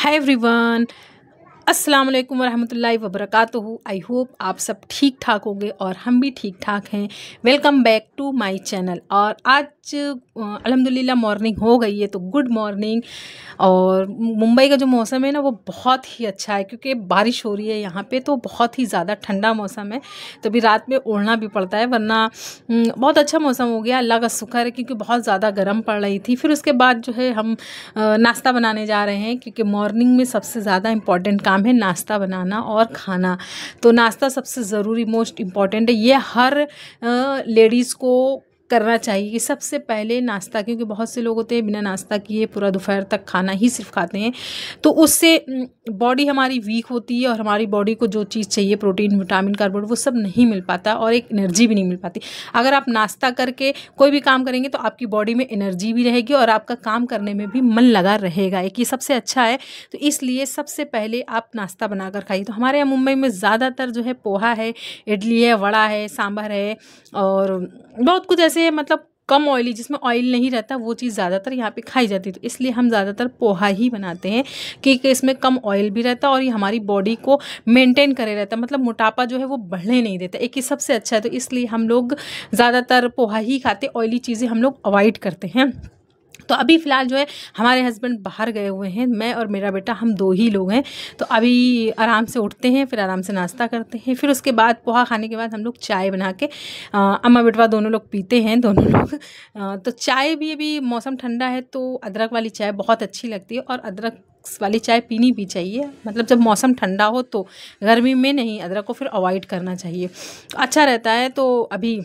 Hi everyone, अस्सलाम वालेकुम वरहमतुल्लाहि वबरकातुहू। आई होप आप सब ठीक ठाक होंगे और हम भी ठीक ठाक हैं। Welcome back to my channel. और आज अल्हम्दुलिल्लाह मॉर्निंग हो गई है, तो गुड मॉर्निंग। और मुंबई का जो मौसम है ना, वो बहुत ही अच्छा है क्योंकि बारिश हो रही है यहाँ पे, तो बहुत ही ज़्यादा ठंडा मौसम है। तो अभी रात में ओढ़ना भी पड़ता है, वरना बहुत अच्छा मौसम हो गया, अल्लाह का शुक्र है, क्योंकि बहुत ज़्यादा गर्म पड़ रही थी। फिर उसके बाद जो है हम नाश्ता बनाने जा रहे हैं, क्योंकि मॉर्निंग में सबसे ज़्यादा इम्पॉर्टेंट काम है नाश्ता बनाना और खाना। तो नाश्ता सबसे ज़रूरी, मोस्ट इम्पॉर्टेंट है, ये हर लेडीज़ को करना चाहिए कि सबसे पहले नाश्ता, क्योंकि बहुत से लोग होते हैं बिना नाश्ता किए पूरा दोपहर तक खाना ही सिर्फ खाते हैं, तो उससे बॉडी हमारी वीक होती है और हमारी बॉडी को जो चीज़ चाहिए, प्रोटीन, विटामिन, कार्बोहाइड्रेट, वो सब नहीं मिल पाता और एक एनर्जी भी नहीं मिल पाती। अगर आप नाश्ता करके कोई भी काम करेंगे तो आपकी बॉडी में एनर्जी भी रहेगी और आपका काम करने में भी मन लगा रहेगा, एक ये सबसे अच्छा है। तो इसलिए सबसे पहले आप नाश्ता बनाकर खाइए। तो हमारे यहाँ मुंबई में ज़्यादातर जो है पोहा है, इडली है, वड़ा है, सांभर है और बहुत कुछ ऐसे, मतलब कम ऑयली, जिसमें ऑयल नहीं रहता, वो चीज़ ज़्यादातर यहाँ पे खाई जाती है। तो इसलिए हम ज़्यादातर पोहा ही बनाते हैं, क्योंकि इसमें कम ऑयल भी रहता है और ये हमारी बॉडी को मेंटेन करे रहता है, मतलब मोटापा जो है वो बढ़ने नहीं देता, एक ये सबसे अच्छा है। तो इसलिए हम लोग ज़्यादातर पोहा ही खाते, ऑयली चीज़ें हम लोग अवॉइड करते हैं। तो अभी फ़िलहाल जो है हमारे हस्बैंड बाहर गए हुए हैं, मैं और मेरा बेटा, हम दो ही लोग हैं। तो अभी आराम से उठते हैं, फिर आराम से नाश्ता करते हैं, फिर उसके बाद पोहा खाने के बाद हम लोग चाय बना के अम्मा बेटवा दोनों लोग पीते हैं, दोनों लोग। तो चाय भी, अभी मौसम ठंडा है तो अदरक वाली चाय बहुत अच्छी लगती है, और अदरक वाली चाय पीनी भी चाहिए, मतलब जब मौसम ठंडा हो, तो गर्मी में नहीं, अदरक को फिर अवॉइड करना चाहिए, तो अच्छा रहता है। तो अभी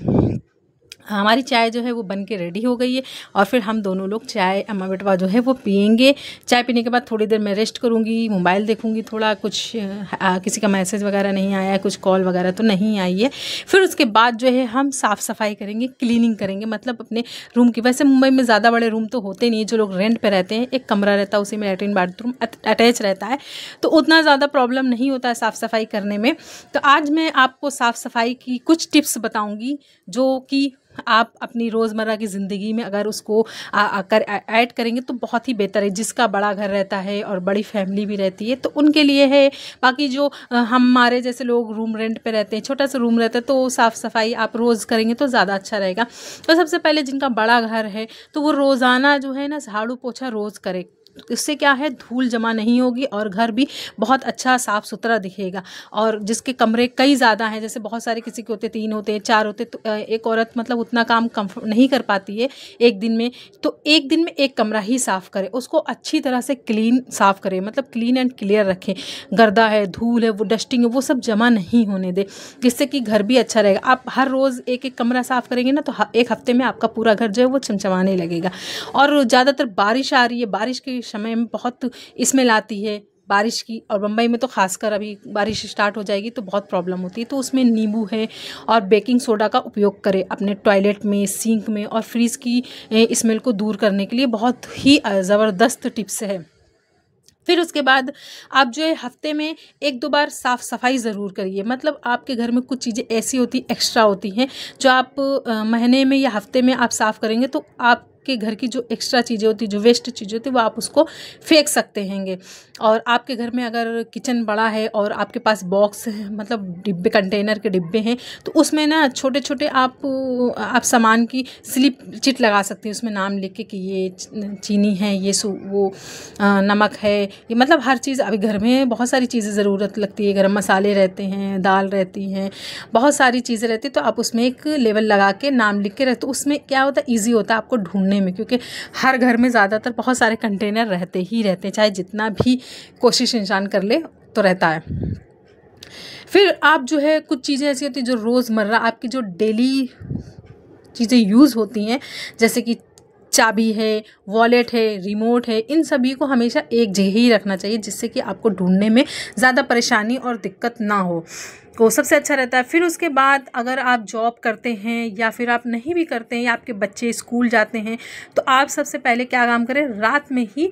हमारी चाय जो है वो बन के रेडी हो गई है, और फिर हम दोनों लोग चाय अम्मा बेटवा जो है वो पियेंगे। चाय पीने के बाद थोड़ी देर मैं रेस्ट करूँगी, मोबाइल देखूँगी थोड़ा, कुछ किसी का मैसेज वगैरह नहीं आया है, कुछ कॉल वगैरह तो नहीं आई है। फिर उसके बाद जो है हम साफ़ सफाई करेंगे, क्लीनिंग करेंगे, मतलब अपने रूम की। वैसे मुंबई में ज़्यादा बड़े रूम तो होते नहीं है, जो लोग रेंट पर रहते हैं एक कमरा रहता है, उसी में लैट्रिन बाथरूम अटैच रहता है, तो उतना ज़्यादा प्रॉब्लम नहीं होता है साफ़ सफाई करने में। तो आज मैं आपको साफ़ सफाई की कुछ टिप्स बताऊँगी, जो कि आप अपनी रोज़मर्रा की ज़िंदगी में अगर उसको ऐड करेंगे तो बहुत ही बेहतर है। जिसका बड़ा घर रहता है और बड़ी फैमिली भी रहती है तो उनके लिए है। बाकी जो हमारे जैसे लोग रूम रेंट पे रहते हैं, छोटा सा रूम रहता है, तो साफ़ सफाई आप रोज़ करेंगे तो ज़्यादा अच्छा रहेगा। तो सबसे पहले जिनका बड़ा घर है तो वो रोज़ाना जो है ना झाड़ू पोछा रोज़ करे, इससे क्या है, धूल जमा नहीं होगी और घर भी बहुत अच्छा साफ़ सुथरा दिखेगा। और जिसके कमरे कई ज़्यादा हैं, जैसे बहुत सारे, किसी के होते 3 होते हैं, 4 होते, तो एक औरत मतलब उतना काम नहीं कर पाती है एक दिन में, तो एक दिन में एक कमरा ही साफ़ करे, उसको अच्छी तरह से क्लीन साफ़ करे, मतलब क्लीन एंड क्लियर रखें। गर्दा है, धूल है, वो डस्टिंग है, वो सब जमा नहीं होने दे, जिससे कि घर भी अच्छा रहेगा। आप हर रोज़ एक एक कमरा साफ़ करेंगे ना, तो एक हफ्ते में आपका पूरा घर जो है वो चमचमाने लगेगा। और ज़्यादातर बारिश आ रही है, बारिश के समय में बहुत स्मेल आती है बारिश की, और मुंबई में तो खासकर अभी बारिश स्टार्ट हो जाएगी तो बहुत प्रॉब्लम होती है। तो उसमें नींबू है और बेकिंग सोडा का उपयोग करें अपने टॉयलेट में, सिंक में, और फ्रिज की स्मेल को दूर करने के लिए बहुत ही ज़बरदस्त टिप्स है। फिर उसके बाद आप जो है हफ्ते में 1-2 बार साफ़ सफाई ज़रूर करिए, मतलब आपके घर में कुछ चीज़ें ऐसी होती, एक्स्ट्रा होती हैं, जो आप महीने में या हफ्ते में आप साफ़ करेंगे तो आप के घर की जो एक्स्ट्रा चीज़ें होती, जो वेस्ट चीज़ें होती, वो आप उसको फेंक सकते हैंगे। और आपके घर में अगर किचन बड़ा है और आपके पास बॉक्स है, मतलब डिब्बे, कंटेनर के डिब्बे हैं, तो उसमें ना छोटे छोटे आप सामान की स्लिप चिट लगा सकते हैं, उसमें नाम लिख के कि ये चीनी है, ये वो नमक है, ये मतलब हर चीज़। अभी घर में बहुत सारी चीज़ें ज़रूरत लगती है, गरम मसाले रहते हैं, दाल रहती हैं, बहुत सारी चीज़ें रहती हैं, तो आप उसमें एक लेबल लगा के नाम लिख के रखते, तो उसमें क्या होता है, ईजी होता है आपको ढूंढने में, क्योंकि हर घर में ज़्यादातर बहुत सारे कंटेनर रहते ही रहते हैं, चाहे जितना भी कोशिश इंसान कर ले तो रहता है। फिर आप जो है कुछ चीज़ें ऐसी होती हैं जो रोज़मर्रा आपकी जो डेली चीज़ें यूज़ होती हैं, जैसे कि चाबी है, वॉलेट है, रिमोट है, इन सभी को हमेशा एक जगह ही रखना चाहिए, जिससे कि आपको ढूंढने में ज़्यादा परेशानी और दिक्कत ना हो, तो सबसे अच्छा रहता है। फिर उसके बाद अगर आप जॉब करते हैं या फिर आप नहीं भी करते हैं, या आपके बच्चे स्कूल जाते हैं, तो आप सबसे पहले क्या काम करें, रात में ही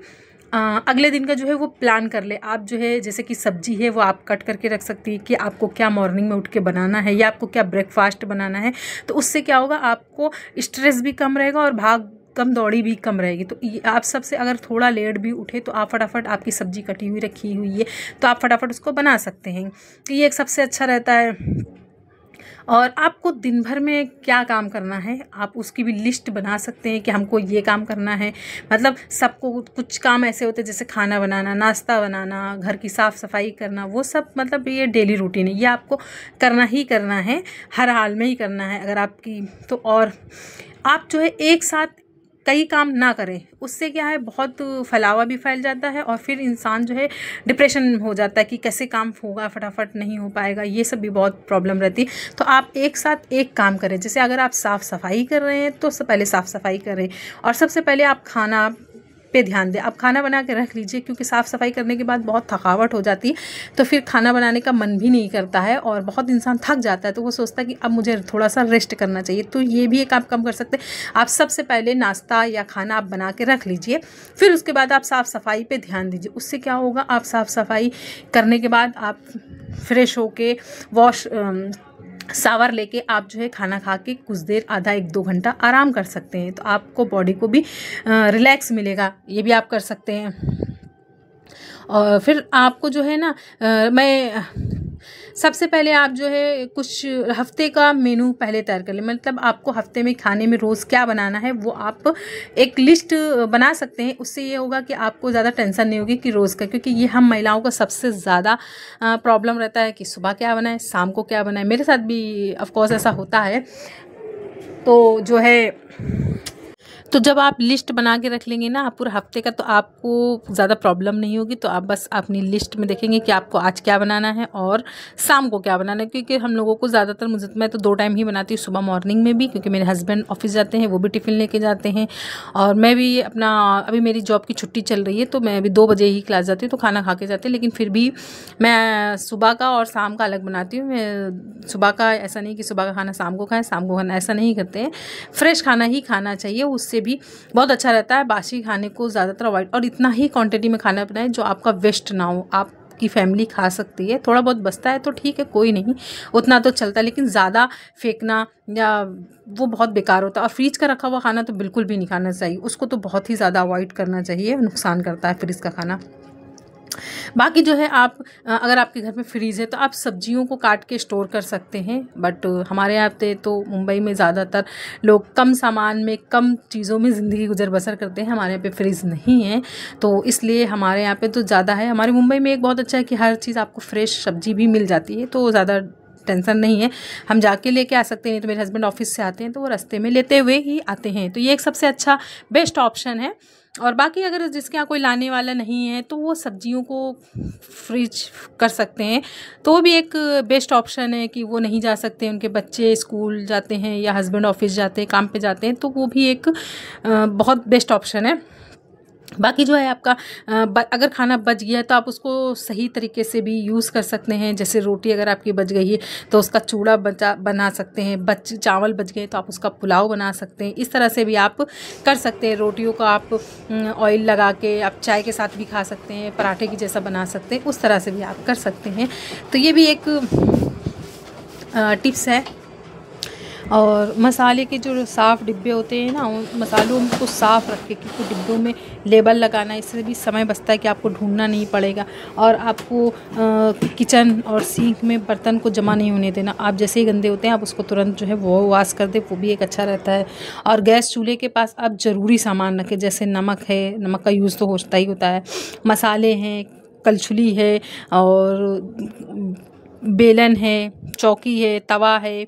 अगले दिन का जो है वो प्लान कर ले। आप जो है जैसे कि सब्जी है वो आप कट करके रख सकती है कि आपको क्या मॉर्निंग में उठ के बनाना है, या आपको क्या ब्रेकफास्ट बनाना है, तो उससे क्या होगा, आपको स्ट्रेस भी कम रहेगा और भाग कम दौड़ी भी कम रहेगी। तो आप सबसे अगर थोड़ा लेट भी उठे तो आप फटाफट, आपकी सब्जी कटी हुई रखी हुई है तो आप फटाफट उसको बना सकते हैं। तो ये एक सबसे अच्छा रहता है। और आपको दिन भर में क्या काम करना है आप उसकी भी लिस्ट बना सकते हैं कि हमको ये काम करना है। मतलब सबको कुछ काम ऐसे होते हैं जैसे खाना बनाना, नाश्ता बनाना, घर की साफ़ सफाई करना, वो सब मतलब ये डेली रूटीन है, ये आपको करना ही करना है, हर हाल में ही करना है अगर आपकी तो। और आप जो है एक साथ कई काम ना करें, उससे क्या है बहुत फैलावा भी फैल जाता है और फिर इंसान जो है डिप्रेशन में हो जाता है कि कैसे काम होगा, फटाफट नहीं हो पाएगा, ये सब भी बहुत प्रॉब्लम रहती है। तो आप एक साथ एक काम करें। जैसे अगर आप साफ़ सफाई कर रहे हैं तो पहले साफ़ सफाई करें और सबसे पहले आप खाना पे ध्यान दें। आप खाना बना के रख लीजिए क्योंकि साफ़ सफाई करने के बाद बहुत थकावट हो जाती है तो फिर खाना बनाने का मन भी नहीं करता है और बहुत इंसान थक जाता है तो वो सोचता है कि अब मुझे थोड़ा सा रेस्ट करना चाहिए। तो ये भी एक आप कम कर सकते हैं। आप सबसे पहले नाश्ता या खाना आप बना के रख लीजिए, फिर उसके बाद आप साफ़ सफाई पे ध्यान दीजिए। उससे क्या होगा, आप साफ़ सफाई करने के बाद आप फ्रेश होके शावर लेके आप जो है खाना खा के कुछ देर, आधा 1-2 घंटा आराम कर सकते हैं। तो आपको बॉडी को भी रिलैक्स मिलेगा, ये भी आप कर सकते हैं। और फिर आपको जो है ना मैं सबसे पहले आप जो है कुछ हफ्ते का मेनू पहले तैयार कर लें। मतलब आपको हफ्ते में खाने में रोज़ क्या बनाना है वो आप एक लिस्ट बना सकते हैं। उससे ये होगा कि आपको ज़्यादा टेंशन नहीं होगी कि रोज़ का, क्योंकि ये हम महिलाओं का सबसे ज़्यादा प्रॉब्लम रहता है कि सुबह क्या बनाए, शाम को क्या बनाए। मेरे साथ भी ऑफ कोर्स ऐसा होता है। तो जो है तो जब आप लिस्ट बना के रख लेंगे ना आप पूरे हफ्ते का, तो आपको ज़्यादा प्रॉब्लम नहीं होगी। तो आप बस अपनी लिस्ट में देखेंगे कि आपको आज क्या बनाना है और शाम को क्या बनाना है। क्योंकि हम लोगों को ज़्यादातर, मैं तो 2 टाइम ही बनाती हूँ, सुबह मॉर्निंग में भी क्योंकि मेरे हस्बैंड ऑफिस जाते हैं, वो भी टिफ़िन लेके जाते हैं और मैं भी अपना, अभी मेरी जॉब की छुट्टी चल रही है तो मैं अभी 2 बजे ही क्लास जाती हूँ तो खाना खा के जाते हैं। लेकिन फिर भी मैं सुबह का और शाम का अलग बनाती हूँ। मैं सुबह का ऐसा नहीं कि सुबह का खाना शाम को खाएं, शाम को खाना, ऐसा नहीं करते हैं। फ्रेश खाना ही खाना चाहिए, उससे भी बहुत अच्छा रहता है। बासी खाने को ज़्यादातर अवॉइड, और इतना ही क्वांटिटी में खाना बनाएं जो आपका वेस्ट ना हो, आपकी फैमिली खा सकती है। थोड़ा बहुत बचता है तो ठीक है, कोई नहीं, उतना तो चलता है, लेकिन ज़्यादा फेंकना या वो बहुत बेकार होता है। और फ्रीज का रखा हुआ खाना तो बिल्कुल भी नहीं खाना चाहिए, उसको तो बहुत ही ज़्यादा अवॉइड करना चाहिए, नुकसान करता है फ्रीज का खाना। बाकी जो है आप अगर आपके घर में फ्रीज़ है तो आप सब्जियों को काट के स्टोर कर सकते हैं। बट हमारे यहाँ पे तो मुंबई में ज़्यादातर लोग कम सामान में, कम चीज़ों में ज़िंदगी गुजर बसर करते हैं। हमारे यहाँ पे फ्रीज़ नहीं है तो इसलिए हमारे यहाँ पे तो ज़्यादा है। हमारे मुंबई में एक बहुत अच्छा है कि हर चीज़ आपको फ्रेश सब्जी भी मिल जाती है तो ज़्यादा टेंशन नहीं है, हम जाके लेके आ सकते हैं। नहीं तो मेरे हस्बैंड ऑफिस से आते हैं तो वो रास्ते में लेते हुए ही आते हैं। तो ये एक सबसे अच्छा बेस्ट ऑप्शन है। और बाकी अगर जिसके यहाँ कोई लाने वाला नहीं है तो वो सब्जियों को फ्रीज कर सकते हैं, तो वो भी एक बेस्ट ऑप्शन है कि वो नहीं जा सकते, उनके बच्चे स्कूल जाते हैं या हस्बैंड ऑफिस जाते हैं, काम पे जाते हैं, तो वो भी एक बहुत बेस्ट ऑप्शन है। बाकी जो है आपका अगर खाना बच गया है तो आप उसको सही तरीके से भी यूज़ कर सकते हैं। जैसे रोटी अगर आपकी बच गई है तो उसका चूड़ा बना सकते हैं, चावल बच गए तो आप उसका पुलाव बना सकते हैं। इस तरह से भी आप कर सकते हैं। रोटियों को आप ऑयल लगा के आप चाय के साथ भी खा सकते हैं, पराठे की जैसा बना सकते हैं, उस तरह से भी आप कर सकते हैं। तो ये भी एक टिप्स है। और मसाले के जो साफ़ डिब्बे होते हैं ना, उन मसालों को साफ़ रखें क्योंकि डिब्बों में लेबल लगाना, इससे भी समय बचता है कि आपको ढूंढना नहीं पड़ेगा। और आपको किचन और सिंक में बर्तन को जमा नहीं होने देना। आप जैसे ही गंदे होते हैं आप उसको तुरंत जो है वो वॉश कर दे, वो भी एक अच्छा रहता है। और गैस चूल्हे के पास आप ज़रूरी सामान रखें, जैसे नमक है, नमक का यूज़ तो होता ही होता है, मसाले हैं, कलछुली है और बेलन है, चौकी है, तवा है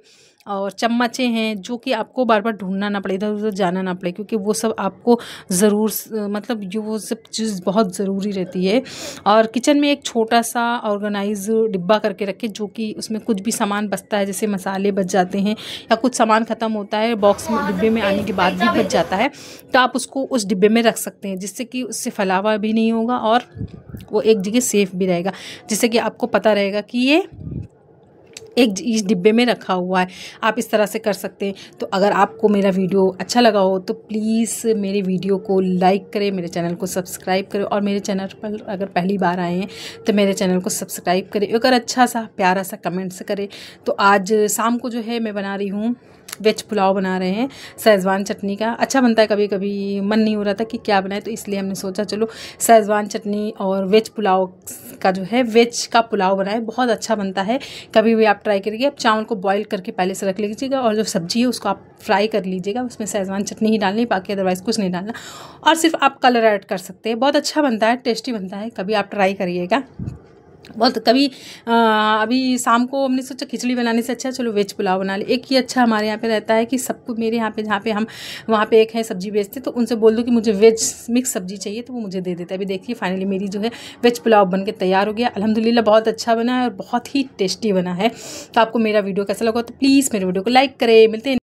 और चम्मचें हैं, जो कि आपको बार बार ढूंढना ना पड़े, इधर उधर जाना ना पड़े, क्योंकि वो सब आपको ज़रूर मतलब जो वो सब चीज़ बहुत ज़रूरी रहती है। और किचन में एक छोटा सा ऑर्गेनाइज डिब्बा करके रखें, जो कि उसमें कुछ भी सामान बचता है, जैसे मसाले बच जाते हैं या कुछ सामान ख़त्म होता है बॉक्स में, डिब्बे में आने के बाद भी बच जाता है, तो आप उसको उस डिब्बे में रख सकते हैं, जिससे कि उससे फैलावा भी नहीं होगा और वो एक जगह सेफ़ भी रहेगा, जिससे कि आपको पता रहेगा कि ये एक इस डिब्बे में रखा हुआ है। आप इस तरह से कर सकते हैं। तो अगर आपको मेरा वीडियो अच्छा लगा हो तो प्लीज़ मेरे वीडियो को लाइक करें, मेरे चैनल को सब्सक्राइब करें, और मेरे चैनल पर अगर पहली बार आए हैं तो मेरे चैनल को सब्सक्राइब करें, अगर अच्छा सा प्यारा सा कमेंट्स करें। तो आज शाम को जो है मैं बना रही हूँ वेज पुलाव बना रहे हैं शेज़वान चटनी का। अच्छा बनता है, कभी कभी मन नहीं हो रहा था कि क्या बनाए, तो इसलिए हमने सोचा चलो शेज़वान चटनी और वेज पुलाव का जो है वेज का पुलाव बनाए, बहुत अच्छा बनता है। कभी भी आप ट्राई करिए। आप चावल को बॉईल करके पहले से रख लीजिएगा, और जो सब्ज़ी है उसको आप फ्राई कर लीजिएगा, उसमें शेज़वान चटनी ही डालनी, बाकी अदरवाइज़ कुछ नहीं डालना, और सिर्फ आप कलर ऐड कर सकते हैं। बहुत अच्छा बनता है, टेस्टी बनता है, कभी आप ट्राई करिएगा। बहुत कभी अभी शाम को हमने सोचा खिचड़ी बनाने से अच्छा चलो वेज पुलाव बना ले। एक ही अच्छा हमारे यहाँ पे रहता है कि सबको, मेरे यहाँ पे जहाँ पे हम वहाँ पे एक है सब्जी बेचते, तो उनसे बोल दो कि मुझे वेज मिक्स सब्जी चाहिए, तो वो मुझे दे देता है। अभी देखिए फाइनली मेरी जो है वेज पुलाव बन के तैयार हो गया। अल्हम्दुलिल्लाह बहुत अच्छा बना है और बहुत ही टेस्टी बना है। तो आपको मेरा वीडियो कैसा लगा तो प्लीज़ मेरे वीडियो को लाइक करें। मिलते हैं